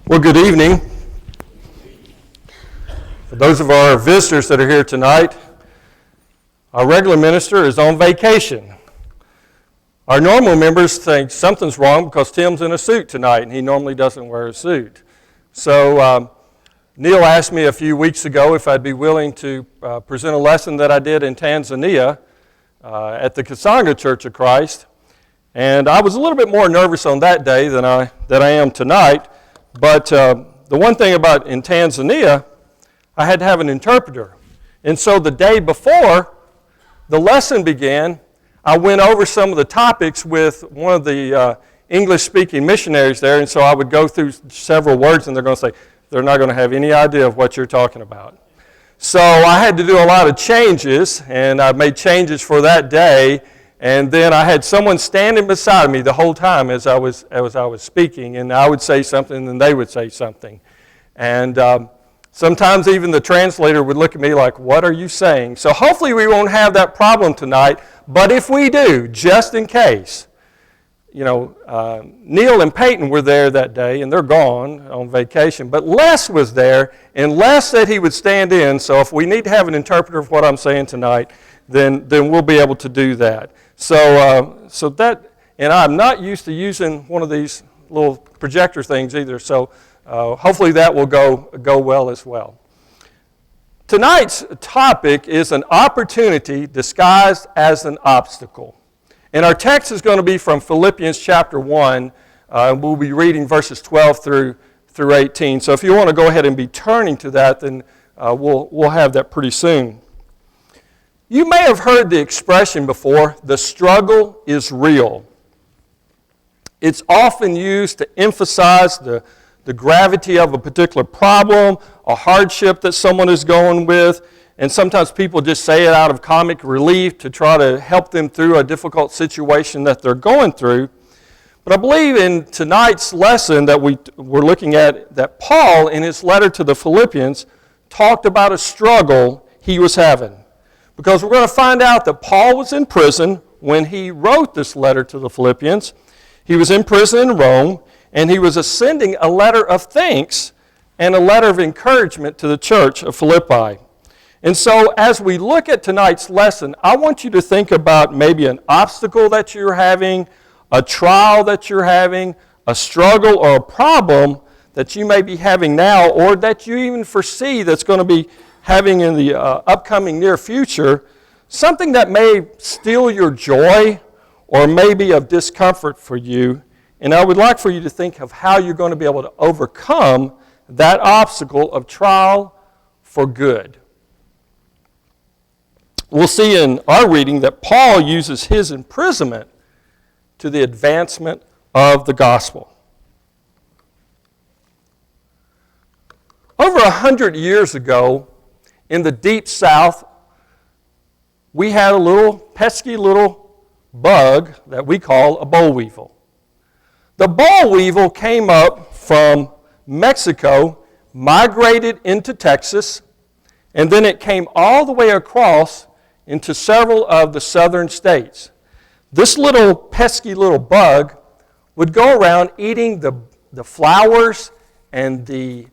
Well, good evening. For those of our visitors that are here tonight, our regular minister is on vacation. Our normal members think something's wrong because Tim's in a suit tonight, and he normally doesn't wear a suit. So Neil asked me a few weeks ago if I'd be willing to present a lesson that I did in Tanzania at the Kasanga Church of Christ. And I was a little bit more nervous on that day than I am tonight. But the one thing about in Tanzania, I had to have an interpreter. And so the day before the lesson began, I went over some of the topics with one of the English-speaking missionaries there, and so I would go through several words, and they're going to say, they're not going to have any idea of what you're talking about. So I had to do a lot of changes, and I made changes for that day, and then I had someone standing beside me the whole time as I was speaking, and I would say something, and they would say something. And sometimes even the translator would look at me like, what are you saying? So hopefully we won't have that problem tonight, but if we do, just in case, Neil and Peyton were there that day, and they're gone on vacation, but Les was there, and Les said he would stand in, so if we need to have an interpreter for what I'm saying tonight, then we'll be able to do that. So that, and I'm not used to using one of these little projector things either, so hopefully that will go well as well. Tonight's topic is an opportunity disguised as an obstacle. And our text is going to be from Philippians chapter 1. We'll be reading verses 12 through 18. So if you want to go ahead and be turning to that, then we'll have that pretty soon. You may have heard the expression before, the struggle is real. It's often used to emphasize the gravity of a particular problem, a hardship that someone is going with, and sometimes people just say it out of comic relief to try to help them through a difficult situation that they're going through. But I believe in tonight's lesson that we're looking at, that Paul, in his letter to the Philippians, talked about a struggle he was having. Because we're going to find out that Paul was in prison when he wrote this letter to the Philippians. He was in prison in Rome, and he was sending a letter of thanks and a letter of encouragement to the church of Philippi. And so as we look at tonight's lesson, I want you to think about maybe an obstacle that you're having, a trial that you're having, a struggle or a problem that you may be having now, or that you even foresee that's going to be having in the upcoming near future, something that may steal your joy or may be of discomfort for you. And I would like for you to think of how you're going to be able to overcome that obstacle of trial for good. We'll see in our reading that Paul uses his imprisonment to the advancement of the gospel. Over 100 years ago, in the deep south, we had a little pesky little bug that we call a boll weevil. The boll weevil came up from Mexico, migrated into Texas, and then it came all the way across into several of the southern states. This little pesky little bug would go around eating the flowers and the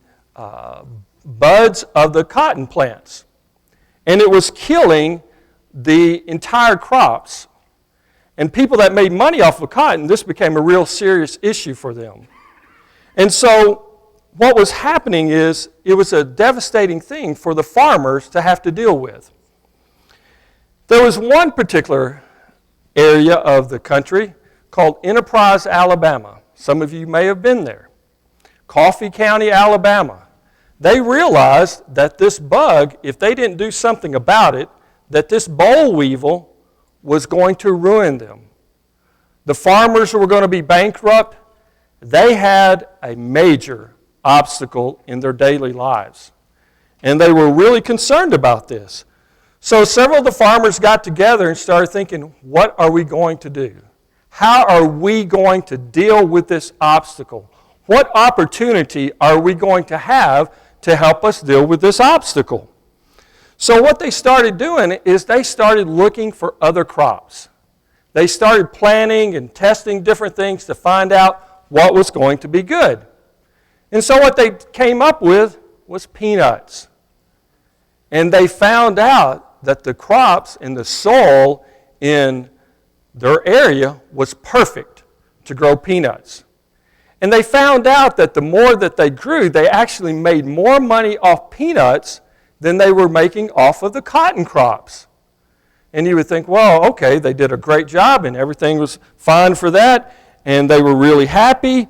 buds of the cotton plants. And it was killing the entire crops. And people that made money off of cotton, this became a real serious issue for them. And so what was happening is it was a devastating thing for the farmers to have to deal with. There was one particular area of the country called Enterprise, Alabama. Some of you may have been there. Coffee County, Alabama. They realized that this bug, if they didn't do something about it, that this boll weevil was going to ruin them. The farmers were going to be bankrupt. They had a major obstacle in their daily lives. And they were really concerned about this. So several of the farmers got together and started thinking, what are we going to do? How are we going to deal with this obstacle? What opportunity are we going to have to help us deal with this obstacle? So what they started doing is they started looking for other crops. They started planning and testing different things to find out what was going to be good. And so what they came up with was peanuts. And they found out that the crops and the soil in their area was perfect to grow peanuts. And they found out that the more that they grew, they actually made more money off peanuts than they were making off of the cotton crops. And you would think, well, okay, they did a great job and everything was fine for that, and they were really happy.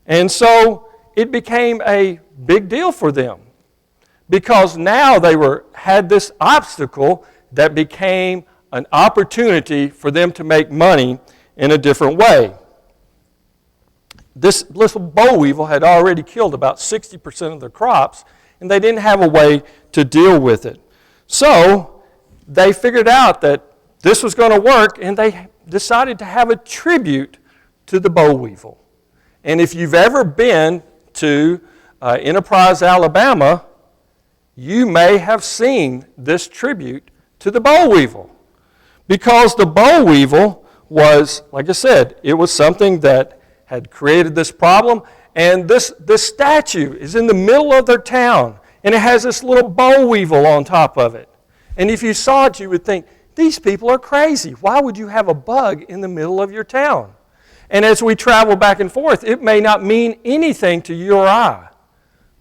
And so it became a big deal for them because now they had this obstacle that became an opportunity for them to make money in a different way. This little boll weevil had already killed about 60% of their crops, and they didn't have a way to deal with it. So they figured out that this was going to work, and they decided to have a tribute to the boll weevil. And if you've ever been to Enterprise, Alabama, you may have seen this tribute to the boll weevil. Because the boll weevil was, like I said, it was something that had created this problem. And this statue is in the middle of their town. And it has this little boll weevil on top of it. And if you saw it, you would think, these people are crazy. Why would you have a bug in the middle of your town? And as we travel back and forth, it may not mean anything to you or I.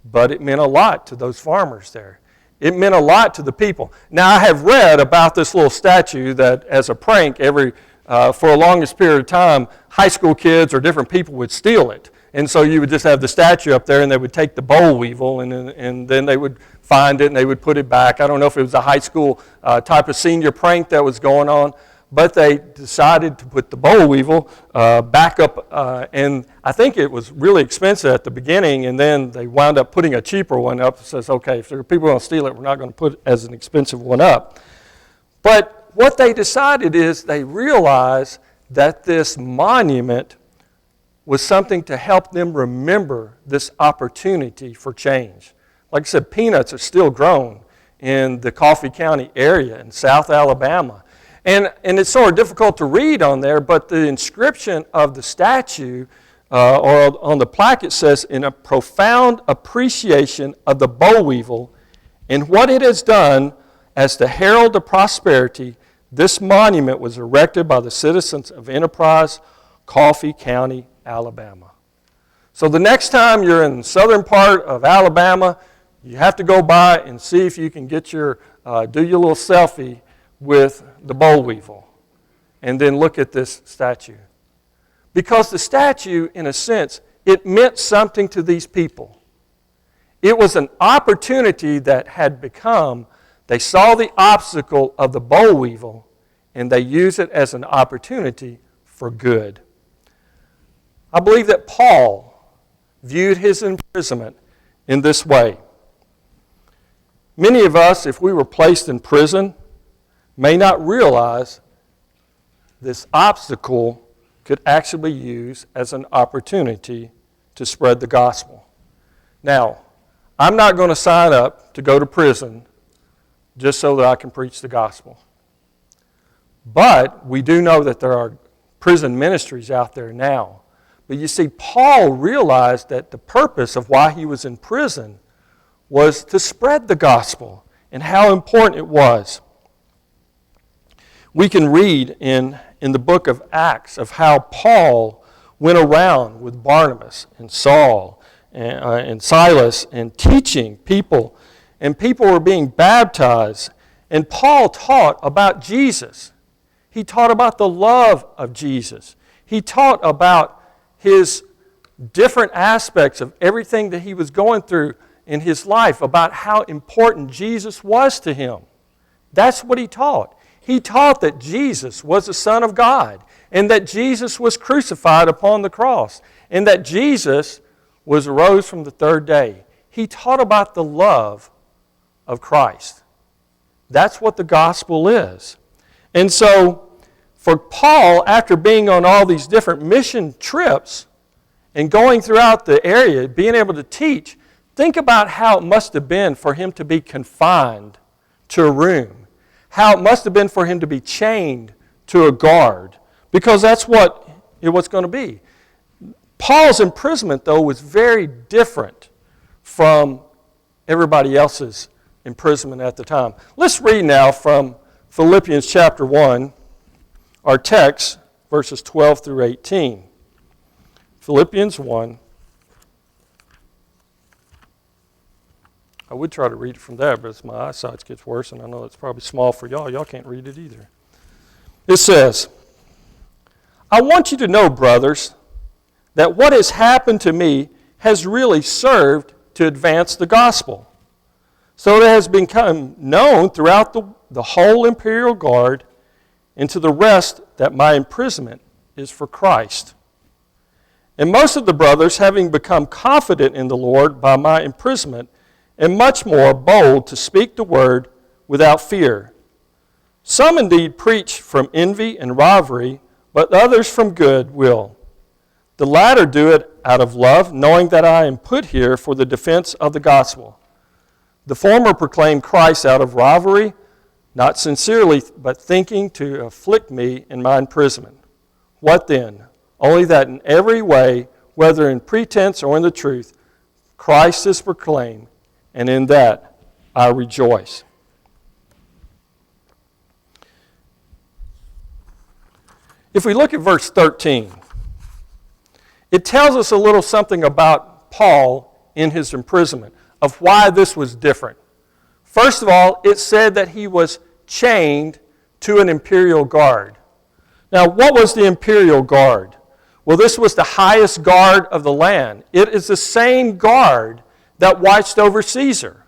But it meant a lot to those farmers there. It meant a lot to the people. Now, I have read about this little statue that as a prank, for a longest period of time, high school kids or different people would steal it. And so you would just have the statue up there, and they would take the boll weevil, and then they would find it, and they would put it back. I don't know if it was a high school type of senior prank that was going on, but they decided to put the boll weevil back up, and I think it was really expensive at the beginning, and then they wound up putting a cheaper one up that says, okay, if there are people going to steal it, we're not going to put it as an expensive one up. But what they decided is they realized that this monument was something to help them remember this opportunity for change. Like I said, peanuts are still grown in the Coffee County area in South Alabama. And it's sort of difficult to read on there, but the inscription of the statue or on the plaque, it says, in a profound appreciation of the boll weevil and what it has done as to herald the prosperity, this monument was erected by the citizens of Enterprise, Coffee County, Alabama. So the next time you're in the southern part of Alabama, you have to go by and see if you can get do your little selfie with the boll weevil, and then look at this statue. Because the statue, in a sense, it meant something to these people. It was an opportunity that had become, they saw the obstacle of the boll weevil, and they used it as an opportunity for good. I believe that Paul viewed his imprisonment in this way. Many of us, if we were placed in prison, may not realize this obstacle could actually be used as an opportunity to spread the gospel. Now, I'm not going to sign up to go to prison just so that I can preach the gospel. But we do know that there are prison ministries out there now. But you see, Paul realized that the purpose of why he was in prison was to spread the gospel and how important it was. We can read in the book of Acts of how Paul went around with Barnabas and Saul and Silas and teaching people, and people were being baptized. And Paul taught about Jesus. He taught about the love of Jesus. He taught about his different aspects of everything that he was going through in his life, about how important Jesus was to him. That's what he taught. He taught that Jesus was the Son of God, and that Jesus was crucified upon the cross, and that Jesus was rose from the third day. He taught about the love of Christ. That's what the gospel is. And so, for Paul, after being on all these different mission trips and going throughout the area, being able to teach, think about how it must have been for him to be confined to a room. How it must have been for him to be chained to a guard. Because that's what it was going to be. Paul's imprisonment, though, was very different from everybody else's imprisonment at the time. Let's read now from Philippians chapter 1, our text, verses 12 through 18. Philippians 1. I would try to read it from there, but as my eyesight gets worse, and I know it's probably small for y'all. Y'all can't read it either. It says, I want you to know, brothers, that what has happened to me has really served to advance the gospel. So it has become known throughout the whole Imperial Guard and to the rest that my imprisonment is for Christ. And most of the brothers, having become confident in the Lord by my imprisonment, and much more bold to speak the word without fear. Some indeed preach from envy and rivalry, but others from good will. The latter do it out of love, knowing that I am put here for the defense of the gospel. The former proclaim Christ out of rivalry, not sincerely, but thinking to afflict me in my imprisonment. What then? Only that in every way, whether in pretense or in the truth, Christ is proclaimed, and in that I rejoice. If we look at verse 13, it tells us a little something about Paul in his imprisonment, of why this was different. First of all, it said that he was chained to an Imperial Guard. Now, what was the Imperial Guard? Well, this was the highest guard of the land. It is the same guard that watched over Caesar.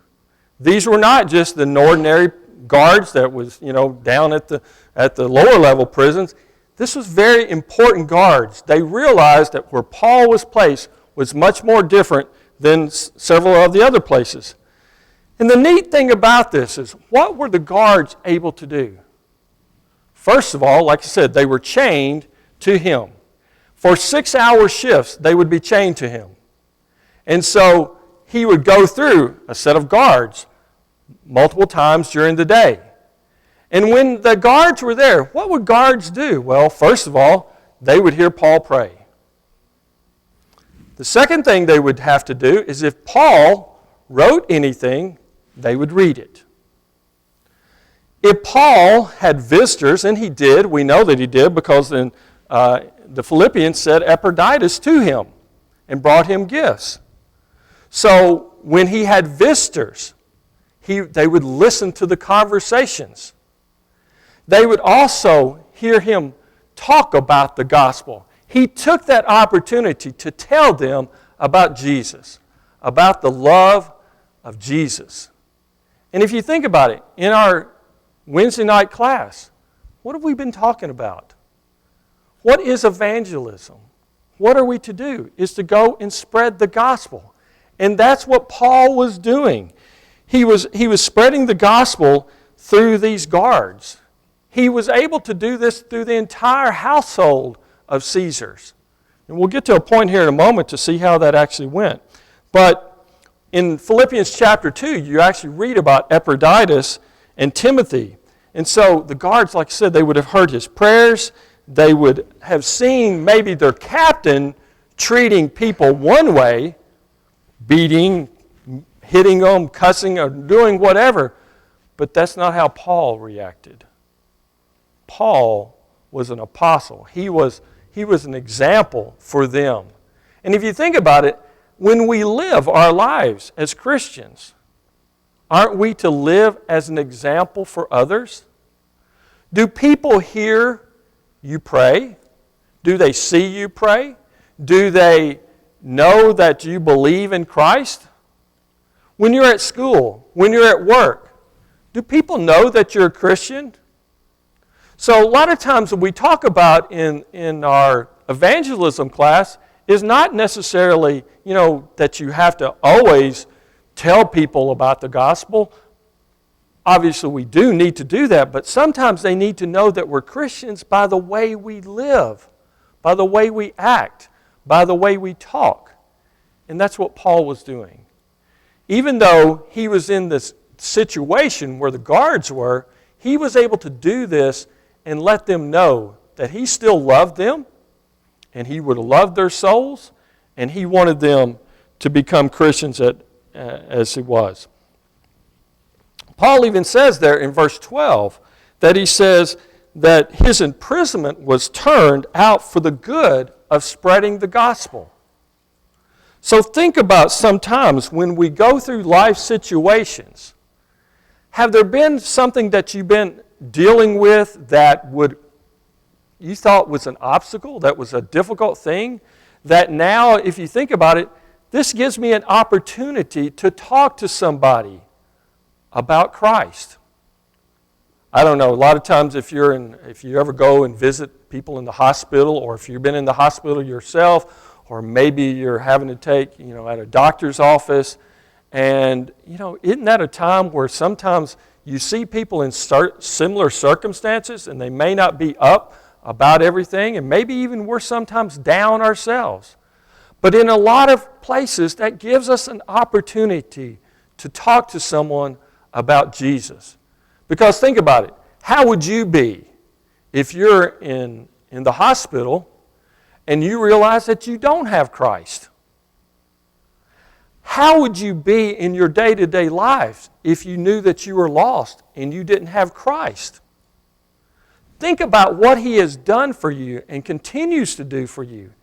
These were not just the ordinary guards that was, down at the lower level prisons. This was very important guards. They realized that where Paul was placed was much more different than several of the other places. And the neat thing about this is, what were the guards able to do? First of all, like I said, they were chained to him. For 6-hour shifts, they would be chained to him. And so he would go through a set of guards multiple times during the day. And when the guards were there, what would guards do? Well, first of all, they would hear Paul pray. The second thing they would have to do is if Paul wrote anything, they would read it. If Paul had visitors, and he did, we know that he did because then the Philippians said Epaphroditus to him and brought him gifts. So when he had visitors, they would listen to the conversations. They would also hear him talk about the gospel. He took that opportunity to tell them about Jesus, about the love of Jesus. And if you think about it, in our Wednesday night class, what have we been talking about? What is evangelism? What are we to do? Is to go and spread the gospel. And that's what Paul was doing. He was spreading the gospel through these guards. He was able to do this through the entire household of Caesar's. And we'll get to a point here in a moment to see how that actually went. But in Philippians chapter 2, you actually read about Epaphroditus and Timothy. And so the guards, like I said, they would have heard his prayers. They would have seen maybe their captain treating people one way, beating, hitting them, cussing, or doing whatever. But that's not how Paul reacted. Paul was an apostle. He was an example for them. And if you think about it, when we live our lives as Christians, aren't we to live as an example for others? Do people hear you pray? Do they see you pray? Do they know that you believe in Christ? When you're at school, when you're at work, do people know that you're a Christian? So a lot of times what we talk about in our evangelism class is not necessarily, that you have to always tell people about the gospel. Obviously we do need to do that, but sometimes they need to know that we're Christians by the way we live, by the way we act, by the way we talk. And that's what Paul was doing. Even though he was in this situation where the guards were, he was able to do this and let them know that he still loved them and he would have loved their souls and he wanted them to become Christians as he was. Paul even says there in verse 12 that he says that his imprisonment was turned out for the good of spreading the gospel. So think about sometimes when we go through life situations, have there been something that you've been dealing with that you thought was an obstacle, that was a difficult thing, that now, if you think about it, this gives me an opportunity to talk to somebody about Christ. I don't know, a lot of times if you ever go and visit people in the hospital, or if you've been in the hospital yourself, or maybe you're having to take, at a doctor's office, and, isn't that a time where sometimes you see people in similar circumstances, and they may not be up about everything, and maybe even we're sometimes down ourselves. But in a lot of places, that gives us an opportunity to talk to someone about Jesus. Because think about it. How would you be if you're in the hospital and you realize that you don't have Christ? How would you be in your day-to-day lives if you knew that you were lost and you didn't have Christ? Think about what He has done for you and continues to do for you.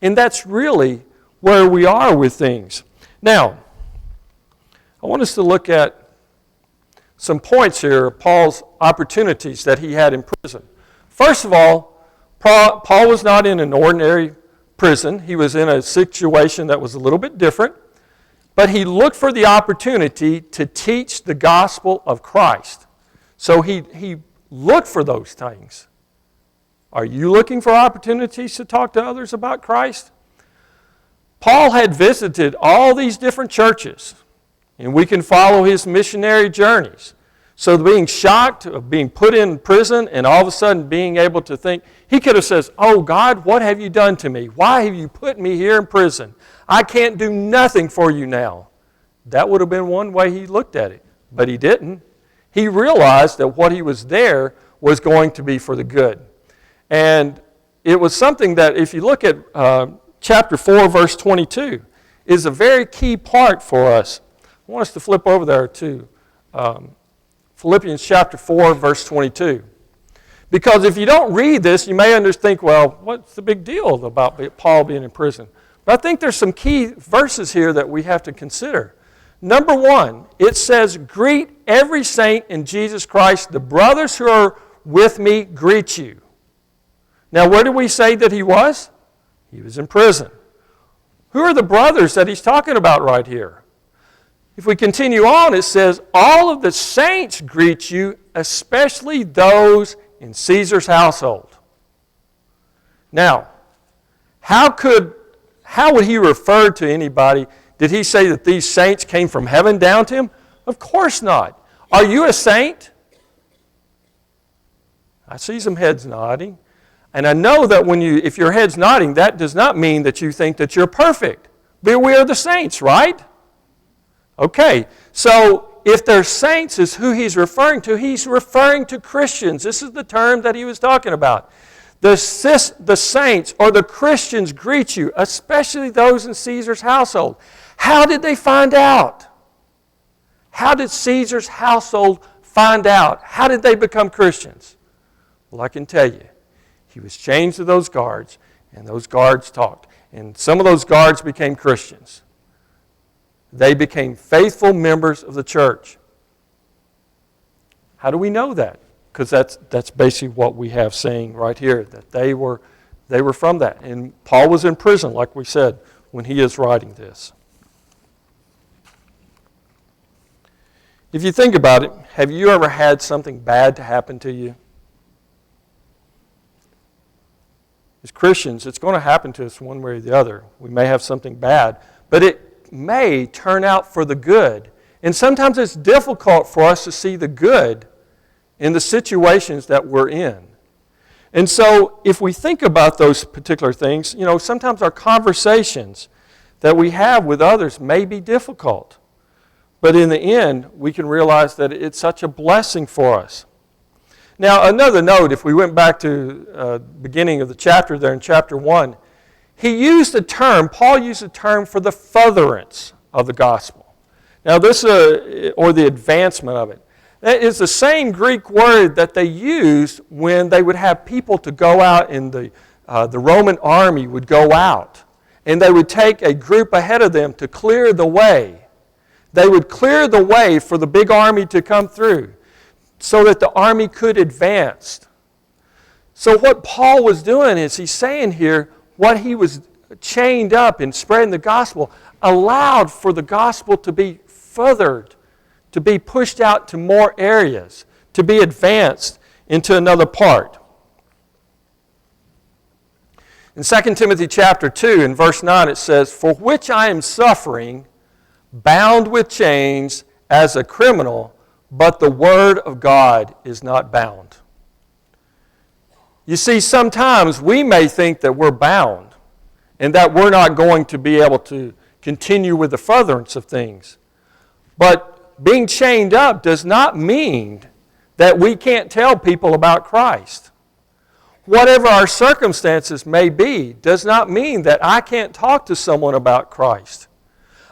And that's really where we are with things. Now, I want us to look at some points here of Paul's opportunities that he had in prison. First of all, Paul was not in an ordinary prison. He was in a situation that was a little bit different. But he looked for the opportunity to teach the gospel of Christ. So he looked for those things. Are you looking for opportunities to talk to others about Christ? Paul had visited all these different churches, and we can follow his missionary journeys. So being shocked of being put in prison and all of a sudden being able to think, he could have said, "Oh God, what have you done to me? Why have you put me here in prison? I can't do nothing for you now." That would have been one way he looked at it, but he didn't. He realized that what he was there was going to be for the good. And it was something that, if you look at chapter 4, verse 22, is a very key part for us. I want us to flip over there to Philippians chapter 4, verse 22. Because if you don't read this, you may think, well, what's the big deal about Paul being in prison? But I think there's some key verses here that we have to consider. Number 1, it says, "Greet every saint in Jesus Christ. The brothers who are with me greet you." Now, where did we say that he was? He was in prison. Who are the brothers that he's talking about right here? If we continue on, it says, "All of the saints greet you, especially those in Caesar's household." Now, how would he refer to anybody? Did he say that these saints came from heaven down to him? Of course not. Are you a saint? I see some heads nodding. And I know that if your head's nodding, that does not mean that you think that you're perfect. But we are the saints, right? Okay, so if they're saints is who he's referring to Christians. This is the term that he was talking about. The saints or the Christians greet you, especially those in Caesar's household. How did they find out? How did Caesar's household find out? How did they become Christians? Well, I can tell you. He was chained to those guards, and those guards talked. And some of those guards became Christians. They became faithful members of the church. How do we know that? Because that's basically what we have saying right here, that they were from that. And Paul was in prison, like we said, when he is writing this. If you think about it, have you ever had something bad to happen to you? As Christians, it's going to happen to us one way or the other. We may have something bad, but it may turn out for the good. And sometimes it's difficult for us to see the good in the situations that we're in. And so if we think about those particular things, sometimes our conversations that we have with others may be difficult. But in the end, we can realize that it's such a blessing for us. Now, another note, if we went back to the beginning of the chapter there in chapter 1, Paul used a term for the furtherance of the gospel. Now this, or the advancement of it. That is the same Greek word that they used when they would have people to go out in the Roman army would go out. And they would take a group ahead of them to clear the way. They would clear the way for the big army to come through so that the army could advance. So what Paul was doing is he's saying here, what he was chained up in spreading the gospel allowed for the gospel to be furthered, to be pushed out to more areas, to be advanced into another part. In 2 Timothy chapter 2, in verse 9, it says, "For which I am suffering, bound with chains as a criminal, but the word of God is not bound." You see, sometimes we may think that we're bound and that we're not going to be able to continue with the furtherance of things. But being chained up does not mean that we can't tell people about Christ. Whatever our circumstances may be does not mean that I can't talk to someone about Christ.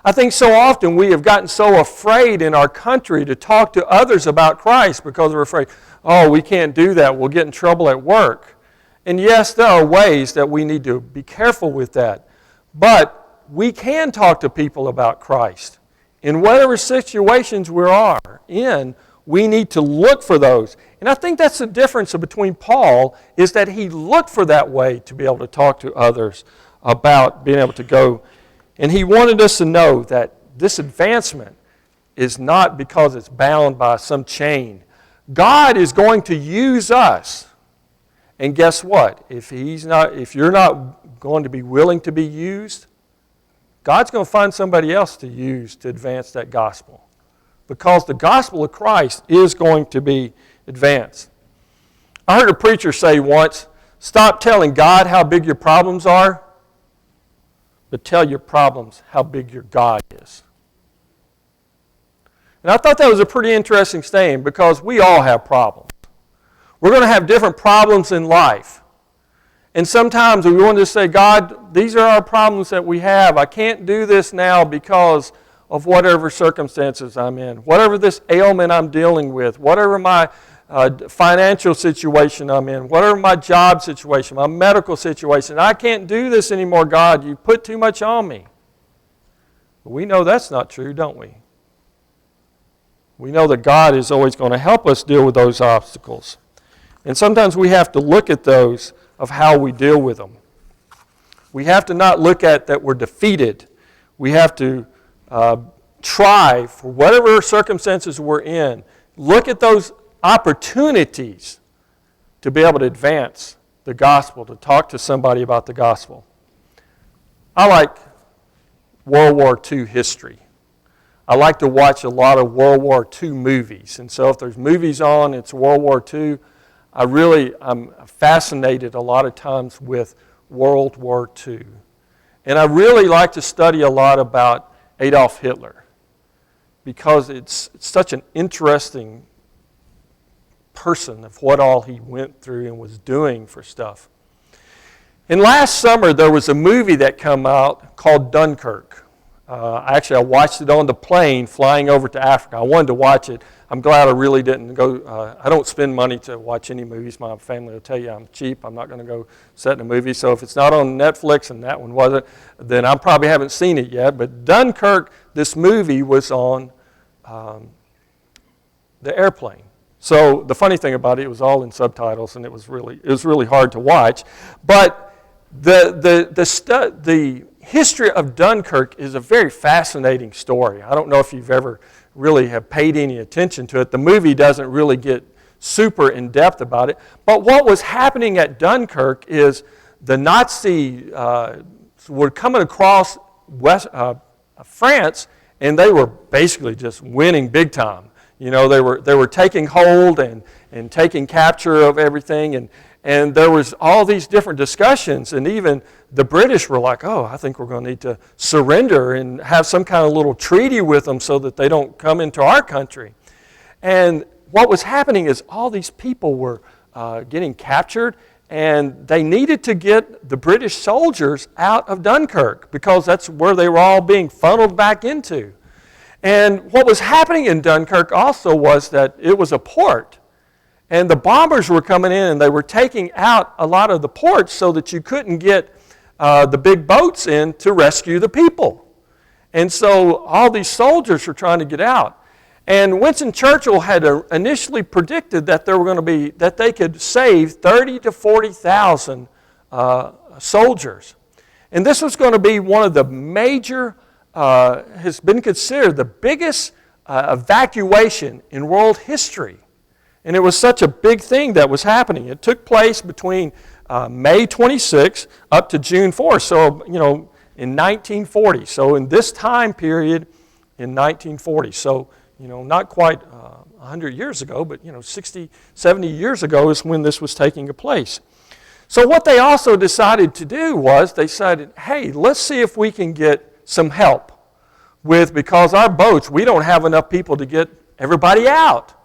I think so often we have gotten so afraid in our country to talk to others about Christ because we're afraid, oh, we can't do that, we'll get in trouble at work. And yes, there are ways that we need to be careful with that. But we can talk to people about Christ. In whatever situations we are in, we need to look for those. And I think that's the difference between Paul, is that he looked for that way to be able to talk to others about being able to go. And he wanted us to know that this advancement is not because it's bound by some chain. God is going to use us. And guess what? If you're not going to be willing to be used, God's going to find somebody else to use to advance that gospel. Because the gospel of Christ is going to be advanced. I heard a preacher say once, stop telling God how big your problems are, but tell your problems how big your God is. And I thought that was a pretty interesting saying because we all have problems. We're going to have different problems in life. And sometimes we want to say, God, these are our problems that we have. I can't do this now because of whatever circumstances I'm in, whatever this ailment I'm dealing with, whatever my financial situation I'm in, whatever my job situation, my medical situation. I can't do this anymore, God. You put too much on me. But we know that's not true, don't we? We know that God is always going to help us deal with those obstacles. And sometimes we have to look at those of how we deal with them. We have to not look at that we're defeated. We have to try, for whatever circumstances we're in, look at those opportunities to be able to advance the gospel, to talk to somebody about the gospel. I like World War II history. I like to watch a lot of World War II movies. And so if there's movies on, it's World War II. I'm fascinated a lot of times with World War II. And I really like to study a lot about Adolf Hitler because it's such an interesting person of what all he went through and was doing for stuff. And last summer there was a movie that came out called Dunkirk. I watched it on the plane flying over to Africa. I wanted to watch it. I'm glad I really didn't go. I don't spend money to watch any movies. My family will tell you I'm cheap. I'm not going to go sit in a movie. So if it's not on Netflix and that one wasn't, then I probably haven't seen it yet. But Dunkirk, this movie was on the airplane. So the funny thing about it was all in subtitles, and it was really hard to watch. But the history of Dunkirk is a very fascinating story. I don't know if you've ever really have paid any attention to it. The movie doesn't really get super in-depth about it. But what was happening at Dunkirk is the Nazis were coming across France, and they were basically just winning big time. You know, they were taking hold and taking capture of everything, and there was all these different discussions, and even the British were like, oh, I think we're going to need to surrender and have some kind of little treaty with them so that they don't come into our country. And what was happening is all these people were getting captured, and they needed to get the British soldiers out of Dunkirk because that's where they were all being funneled back into. And what was happening in Dunkirk also was that it was a port. And the bombers were coming in and they were taking out a lot of the ports so that you couldn't get the big boats in to rescue the people. And so all these soldiers were trying to get out. And Winston Churchill had initially predicted that that they could save 30 to 40,000 soldiers. And this was going to be one of the major has been considered the biggest evacuation in world history. And it was such a big thing that was happening. It took place between May 26 up to June 4. So, in 1940. So in this time period in 1940. So, not quite 100 years ago, but, 60, 70 years ago is when this was taking place. So what they also decided to do was they decided, hey, let's see if we can get some help because our boats, we don't have enough people to get everybody out.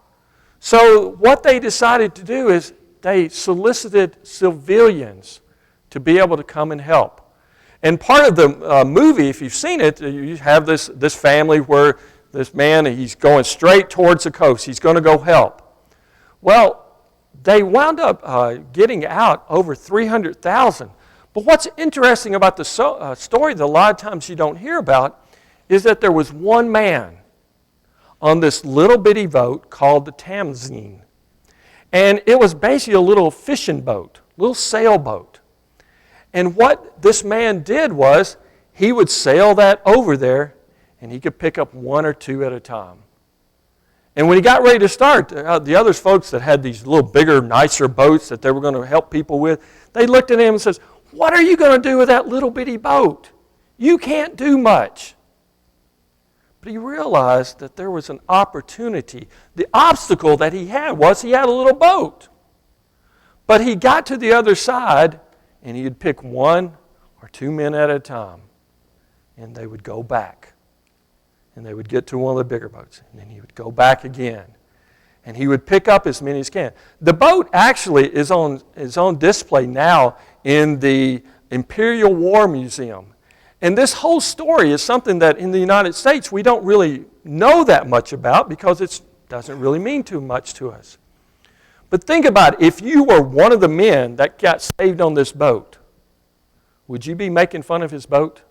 So what they decided to do is they solicited civilians to be able to come and help. And part of the movie, if you've seen it, you have this family where this man, he's going straight towards the coast. He's going to go help. Well, they wound up getting out over 300,000. But what's interesting about the story that a lot of times you don't hear about is that there was one man on this little bitty boat called the Tamzine. And it was basically a little fishing boat, little sailboat. And what this man did was he would sail that over there and he could pick up one or two at a time. And when he got ready to start, the other folks that had these little bigger, nicer boats that they were going to help people with, they looked at him and says, "What are you going to do with that little bitty boat? You can't do much." But he realized that there was an opportunity. The obstacle that he had was he had a little boat. But he got to the other side and he'd pick one or two men at a time and they would go back. And they would get to one of the bigger boats. And then he would go back again. And he would pick up as many as he can. The boat actually is on display now in the Imperial War Museum. And this whole story is something that in the United States we don't really know that much about because it doesn't really mean too much to us. But think about it. If you were one of the men that got saved on this boat, would you be making fun of his boat?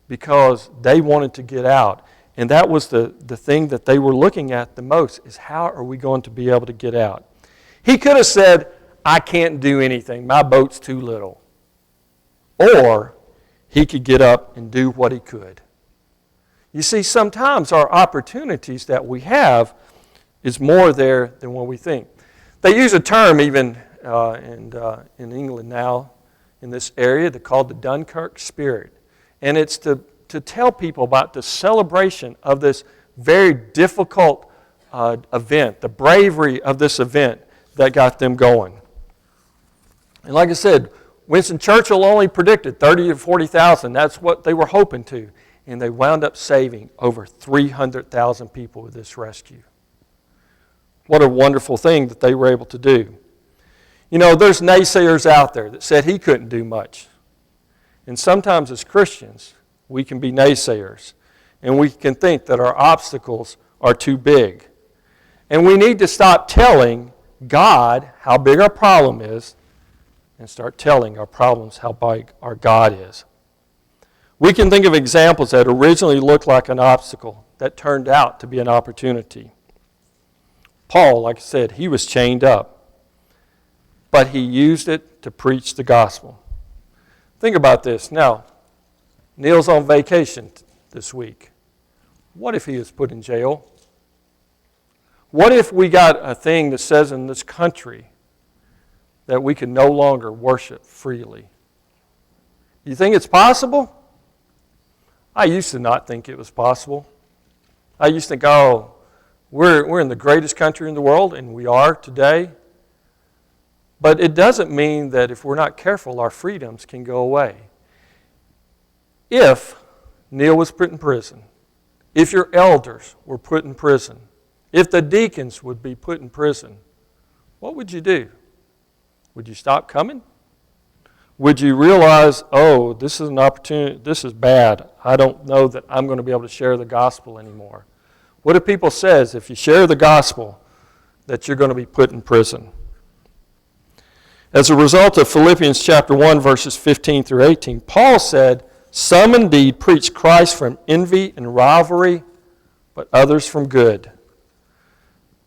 Because they wanted to get out. And that was the thing that they were looking at the most, is how are we going to be able to get out? He could have said, "I can't do anything. My boat's too little." Or he could get up and do what he could. You see, sometimes our opportunities that we have is more there than what we think. They use a term even in England now, in this area, they're called the Dunkirk spirit. And it's to tell people about the celebration of this very difficult event, the bravery of this event that got them going. And like I said, Winston Churchill only predicted 30 to 40,000. That's what they were hoping to. And they wound up saving over 300,000 people with this rescue. What a wonderful thing that they were able to do. There's naysayers out there that said he couldn't do much. And sometimes as Christians, we can be naysayers. And we can think that our obstacles are too big. And we need to stop telling God how big our problem is and start telling our problems how big our God is. We can think of examples that originally looked like an obstacle that turned out to be an opportunity. Paul, like I said, he was chained up, but he used it to preach the gospel. Think about this. Now, Neil's on vacation this week. What if he is put in jail? What if we got a thing that says in this country that we can no longer worship freely? You think it's possible? I used to not think it was possible. I used to think, we're in the greatest country in the world, and we are today. But it doesn't mean that if we're not careful, our freedoms can go away. If Neil was put in prison, if your elders were put in prison, if the deacons would be put in prison, what would you do? Would you stop coming? Would you realize, oh, this is an opportunity, this is bad. I don't know that I'm going to be able to share the gospel anymore. What do people say if you share the gospel that you're going to be put in prison? As a result of Philippians chapter 1, verses 15 through 18, Paul said, some indeed preach Christ from envy and rivalry, but others from good.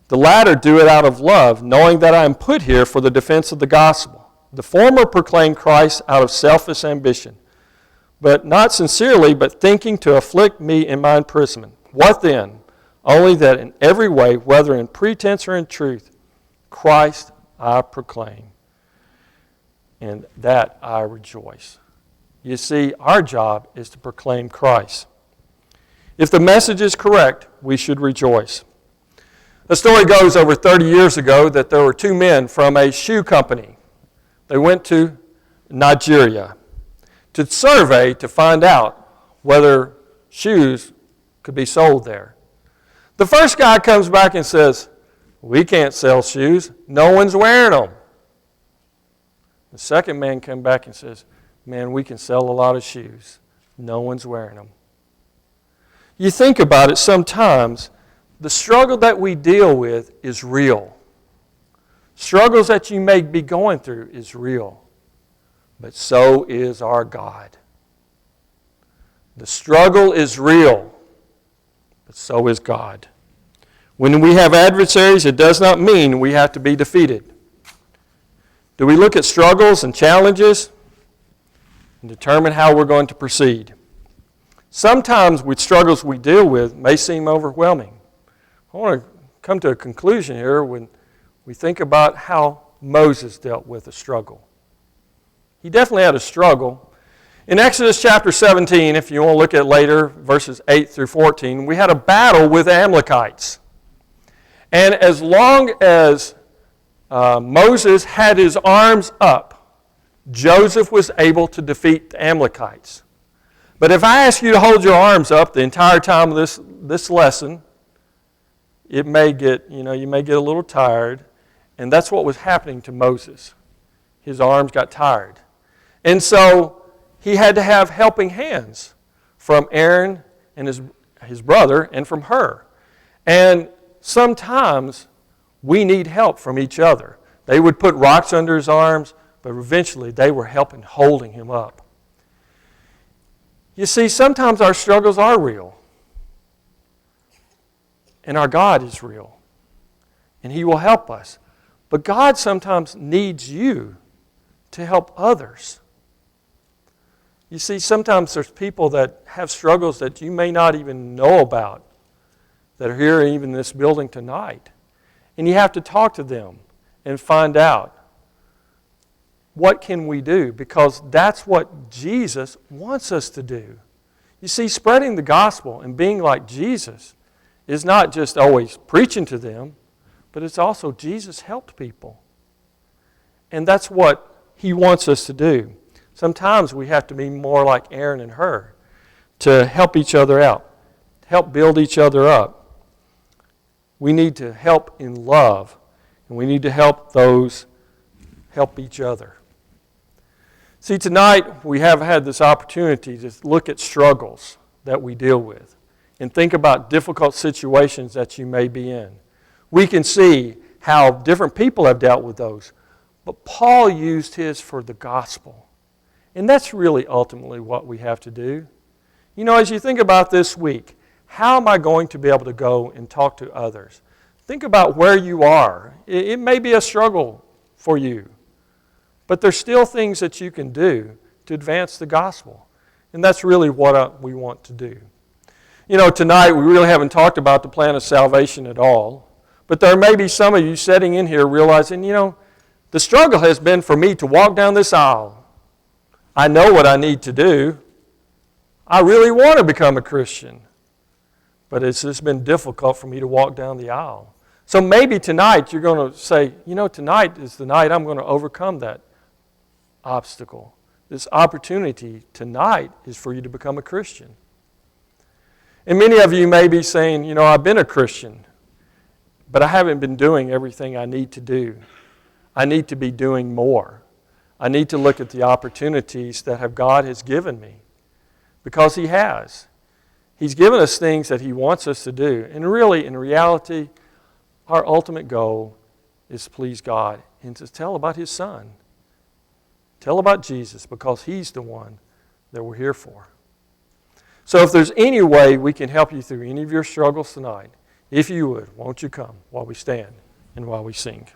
The latter do it out of love, knowing that I am put here for the defense of the gospel. The former proclaim Christ out of selfish ambition, but not sincerely, but thinking to afflict me in my imprisonment. What then? Only that in every way, whether in pretense or in truth, Christ I proclaim, and that I rejoice. You see, our job is to proclaim Christ. If the message is correct, we should rejoice. The story goes over 30 years ago that there were two men from a shoe company. They went to Nigeria to survey to find out whether shoes could be sold there. The first guy comes back and says, we can't sell shoes. No one's wearing them. The second man comes back and says, man, we can sell a lot of shoes. No one's wearing them. You think about it sometimes, the struggle that we deal with is real. Struggles that you may be going through is real. But so is our God. The struggle is real, but so is God. When we have adversaries, it does not mean we have to be defeated. Do we look at struggles and challenges and determine how we're going to proceed? Sometimes with struggles we deal with may seem overwhelming. I want to come to a conclusion here when we think about how Moses dealt with a struggle. He definitely had a struggle. In Exodus chapter 17, if you want to look at later, verses 8 through 14, we had a battle with the Amalekites. And as long as Moses had his arms up, Joseph was able to defeat the Amalekites. But if I ask you to hold your arms up the entire time of this lesson, it may get, you may get a little tired. And that's what was happening to Moses. His arms got tired. And so he had to have helping hands from Aaron and his brother and from Hur. And sometimes we need help from each other. They would put rocks under his arms, but eventually they were helping holding him up. You see, sometimes our struggles are real. And our God is real. And He will help us. But God sometimes needs you to help others. You see, sometimes there's people that have struggles that you may not even know about that are here even in this building tonight. And you have to talk to them and find out, what can we do? Because that's what Jesus wants us to do. You see, spreading the gospel and being like Jesus is not just always preaching to them, but it's also Jesus helped people. And that's what He wants us to do. Sometimes we have to be more like Aaron and Hur to help each other out, help build each other up. We need to help in love, and we need to help those help each other. See, tonight we have had this opportunity to look at struggles that we deal with and think about difficult situations that you may be in. We can see how different people have dealt with those. But Paul used his for the gospel. And that's really ultimately what we have to do. You know, as you think about this week, how am I going to be able to go and talk to others? Think about where you are. It may be a struggle for you. But there's still things that you can do to advance the gospel. And that's really what we want to do. You know, tonight we really haven't talked about the plan of salvation at all. But there may be some of you sitting in here realizing, the struggle has been for me to walk down this aisle. I know what I need to do. I really want to become a Christian. But it's just been difficult for me to walk down the aisle. So maybe tonight you're going to say, tonight is the night I'm going to overcome that obstacle. This opportunity tonight is for you to become a Christian. And many of you may be saying, I've been a Christian, but I haven't been doing everything I need to do. I need to be doing more. I need to look at the opportunities that God has given me, because He has. He's given us things that He wants us to do. And really, in reality, our ultimate goal is to please God and to tell about His Son. Tell about Jesus, because He's the one that we're here for. So if there's any way we can help you through any of your struggles tonight, if you would, won't you come while we stand and while we sing?